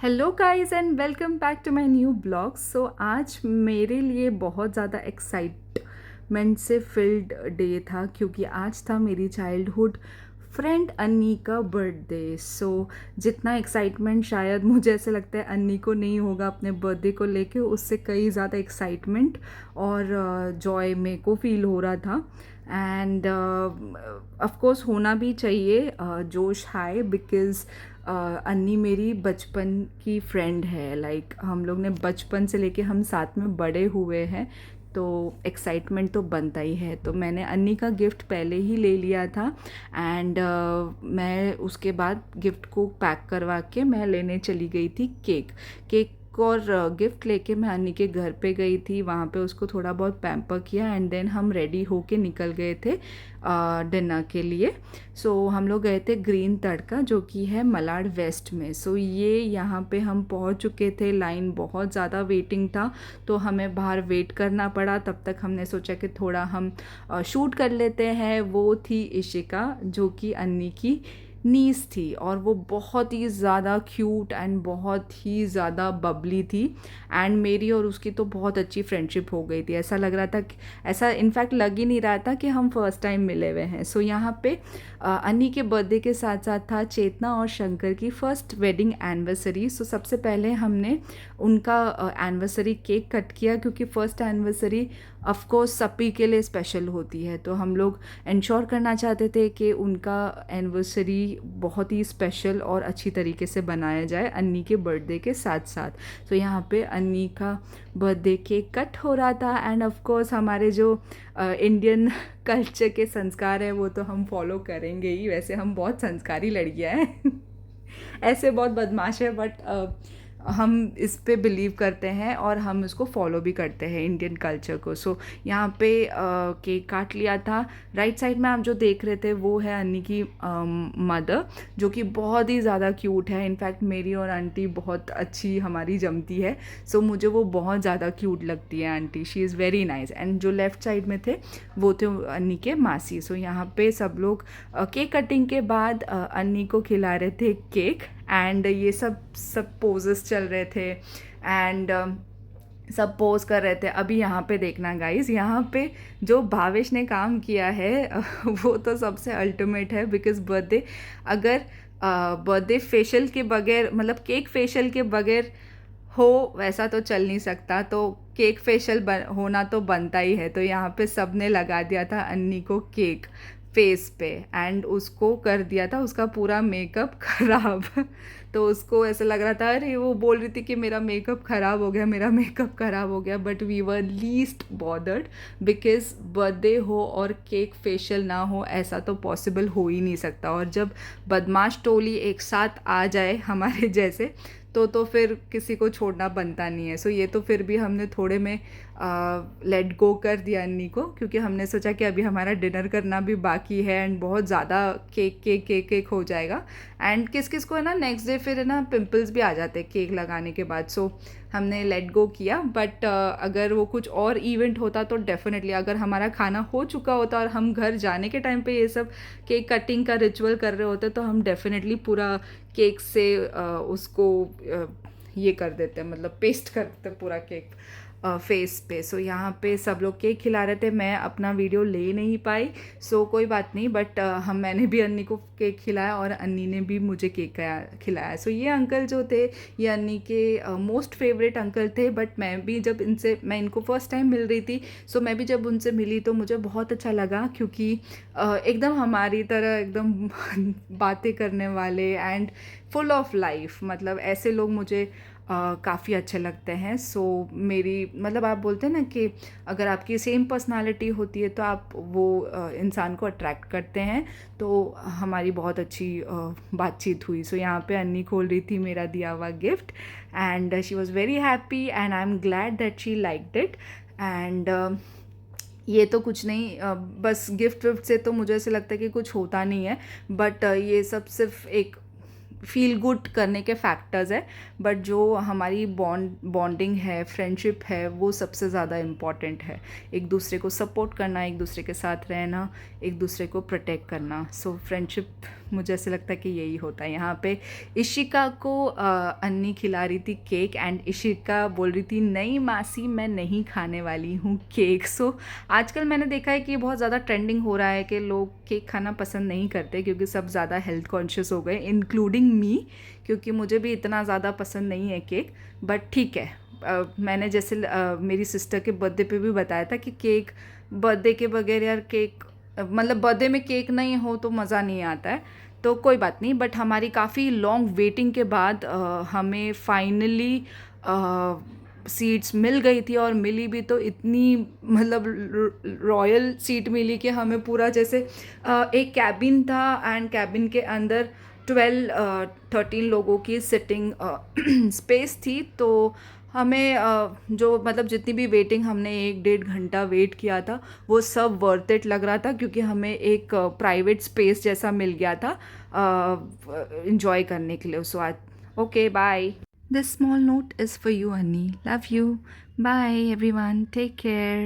Hello guys and welcome back to my new blog. So आज मेरे लिए बहुत ज़्यादा एक्साइटमेंट से फिल्ड डे था क्योंकि आज था मेरी चाइल्डहुड फ्रेंड अन्नी का बर्थडे। सो जितना एक्साइटमेंट शायद मुझे ऐसे लगता है अन्नी को नहीं होगा अपने बर्थडे को लेके, उससे कई ज़्यादा एक्साइटमेंट और जॉय मेरे को फील हो रहा था। एंड ऑफ कोर्स होना भी चाहिए जोश हाई, बिकॉज़ अन्नी मेरी बचपन की फ्रेंड है। लाइक हम लोग ने बचपन से लेके हम साथ में बड़े हुए हैं, तो एक्साइटमेंट तो बनता ही है। तो मैंने अन्नी का गिफ्ट पहले ही ले लिया था एंड मैं उसके बाद गिफ्ट को पैक करवा के मैं लेने चली गई थी केक केक और गिफ्ट लेके मैं अन्नी के घर पे गई थी। वहाँ पे उसको थोड़ा बहुत पैम्पर किया एंड देन हम रेडी होके निकल गए थे डिनर के लिए। सो हम लोग गए थे ग्रीन तड़का, जो कि है मलाड वेस्ट में। सो ये यहाँ पे हम पहुँच चुके थे, लाइन बहुत ज़्यादा वेटिंग था तो हमें बाहर वेट करना पड़ा। तब तक हमने सोचा कि थोड़ा हम शूट कर लेते हैं। वो थी इशिका, जो कि अन्नी की नीस थी, और वो बहुत ही ज़्यादा क्यूट एंड बहुत ही ज़्यादा बबली थी। एंड मेरी और उसकी तो बहुत अच्छी फ्रेंडशिप हो गई थी। ऐसा लग रहा था कि ऐसा इनफैक्ट लग ही नहीं रहा था कि हम फर्स्ट टाइम मिले हुए हैं। सो यहाँ पे अन्नी के बर्थडे के साथ साथ था चेतना और शंकर की फर्स्ट वेडिंग एनिवर्सरी। सो सबसे पहले हमने उनका एनिवर्सरी केक कट किया, क्योंकि फर्स्ट एनिवर्सरी ऑफ कोर्स सभी के लिए स्पेशल होती है। तो हम लोग इंश्योर करना चाहते थे कि उनका एनिवर्सरी बहुत ही स्पेशल और अच्छी तरीके से बनाया जाए अन्नी के बर्थडे के साथ साथ। तो यहाँ पे अन्नी का बर्थडे केक कट हो रहा था एंड ऑफ कोर्स हमारे जो इंडियन कल्चर के संस्कार है वो तो हम फॉलो करेंगे ही। वैसे हम बहुत संस्कारी लड़कियां हैं ऐसे बहुत बदमाश है, बट हम इस पे बिलीव करते हैं और हम इसको फॉलो भी करते हैं इंडियन कल्चर को। सो यहाँ पे केक काट लिया था। राइट साइड में आप जो देख रहे थे वो है अन्नी की मदर, जो कि बहुत ही ज़्यादा क्यूट है। इनफैक्ट मेरी और आंटी बहुत अच्छी हमारी जमती है। सो मुझे वो बहुत ज़्यादा क्यूट लगती है aunty, she is very nice. And जो लेफ़्ट साइड में थे वो थे अन्नी के मासी। सो यहाँ पे सब लोग केक कटिंग के बाद अन्नी को खिला रहे थे केक एंड ये सब पोजेस चल रहे थे एंड सब पोज कर रहे थे। अभी यहाँ पे देखना गाइस, यहाँ पे जो भावेश ने काम किया है वो तो सबसे अल्टीमेट है। बिकॉज बर्थडे अगर बर्थडे फेशियल के बगैर, मतलब केक फेशियल के बगैर हो वैसा तो चल नहीं सकता, तो केक फेशियल होना तो बनता ही है। तो यहाँ पे सब ने लगा दिया था अन्नी को केक फेस पे एंड उसको कर दिया था उसका पूरा मेकअप खराब तो उसको ऐसा लग रहा था, अरे वो बोल रही थी कि मेरा मेकअप ख़राब हो गया, मेरा मेकअप ख़राब हो गया। But we were least bothered, because birthday हो और केक फेशियल ना हो ऐसा तो पॉसिबल हो ही नहीं सकता। और जब बदमाश टोली एक साथ आ जाए हमारे जैसे, तो फिर किसी को छोड़ना बनता नहीं है। सो ये तो फिर भी हमने थोड़े में लेट गो कर दिया अन्नी को, क्योंकि हमने सोचा कि अभी हमारा डिनर करना भी बाकी है एंड बहुत ज़्यादा केक केक केक केक हो जाएगा। एंड किस किस को है ना नेक्स्ट डे फिर है ना पिंपल्स भी आ जाते हैं केक लगाने के बाद। सो हमने लेट गो किया। बट अगर वो कुछ और इवेंट होता तो डेफिनेटली, अगर हमारा खाना हो चुका होता और हम घर जाने के टाइम पे ये सब केक कटिंग का रिचुअल कर रहे होते, तो हम डेफिनेटली पूरा केक से उसको ये कर देते हैं, मतलब पेस्ट कर देते हैं पूरा केक फेस पे। सो यहाँ पे सब लोग केक खिला रहे थे, मैं अपना वीडियो ले नहीं पाई। सो कोई बात नहीं, बट मैंने भी अन्नी को केक खिलाया और अन्नी ने भी मुझे केक खिलाया। सो ये अंकल जो थे ये अन्नी के मोस्ट फेवरेट अंकल थे। बट मैं इनको फर्स्ट टाइम मिल रही थी, सो मैं भी जब उनसे मिली तो मुझे बहुत अच्छा लगा, क्योंकि एकदम हमारी तरह एकदम बातें करने वाले एंड फुल ऑफ लाइफ, मतलब ऐसे लोग मुझे काफ़ी अच्छे लगते हैं। सो मेरी मतलब आप बोलते हैं ना कि अगर आपकी सेम पर्सनालिटी होती है तो आप वो इंसान को अट्रैक्ट करते हैं। तो हमारी बहुत अच्छी बातचीत हुई। सो यहाँ पे अन्नी खोल रही थी मेरा दिया हुआ gift and she was very happy and I am glad that she liked it. And ये तो कुछ नहीं, बस गिफ्ट विफ्ट से तो मुझे ऐसे लगता है कि कुछ होता नहीं है। बट ये सब सिर्फ एक फील गुड करने के फैक्टर्स है। बट जो हमारी बॉन्डिंग है, फ्रेंडशिप है, वो सबसे ज़्यादा इम्पॉर्टेंट है। एक दूसरे को सपोर्ट करना, एक दूसरे के साथ रहना, एक दूसरे को प्रोटेक्ट करना। सो फ्रेंडशिप मुझे ऐसे लगता है कि यही होता है यहाँ पे। इशिका को अन्नी खिला रही थी केक एंड इशिका बोल रही थी नहीं मासी मैं नहीं खाने वाली हूँ केक। सो आजकल मैंने देखा है कि बहुत ज़्यादा ट्रेंडिंग हो रहा है कि लोग केक खाना पसंद नहीं करते क्योंकि सब ज़्यादा हेल्थ कॉन्शियस हो गए, इंक्लूडिंग मी, क्योंकि मुझे भी इतना ज़्यादा पसंद नहीं है केक। बट ठीक है, मैंने जैसे मेरी सिस्टर के बर्थडे पे भी बताया था कि केक बर्थडे के बगैर यार केक मतलब बर्थडे में केक नहीं हो तो मज़ा नहीं आता है। तो कोई बात नहीं, बट हमारी काफ़ी लॉन्ग वेटिंग के बाद हमें फाइनली सीट्स मिल गई थी, और मिली भी तो इतनी मतलब रॉयल सीट मिली कि हमें पूरा जैसे एक कैबिन था एंड कैबिन के अंदर 13 लोगों की सिटिंग स्पेस थी। तो हमें जो मतलब जितनी भी वेटिंग हमने 1-1.5 घंटा वेट किया था वो सब वर्थ इट लग रहा था, क्योंकि हमें एक प्राइवेट स्पेस जैसा मिल गया था इंजॉय करने के लिए। सो आज okay bye. This small note is for you Anni, love you, bye everyone, take care.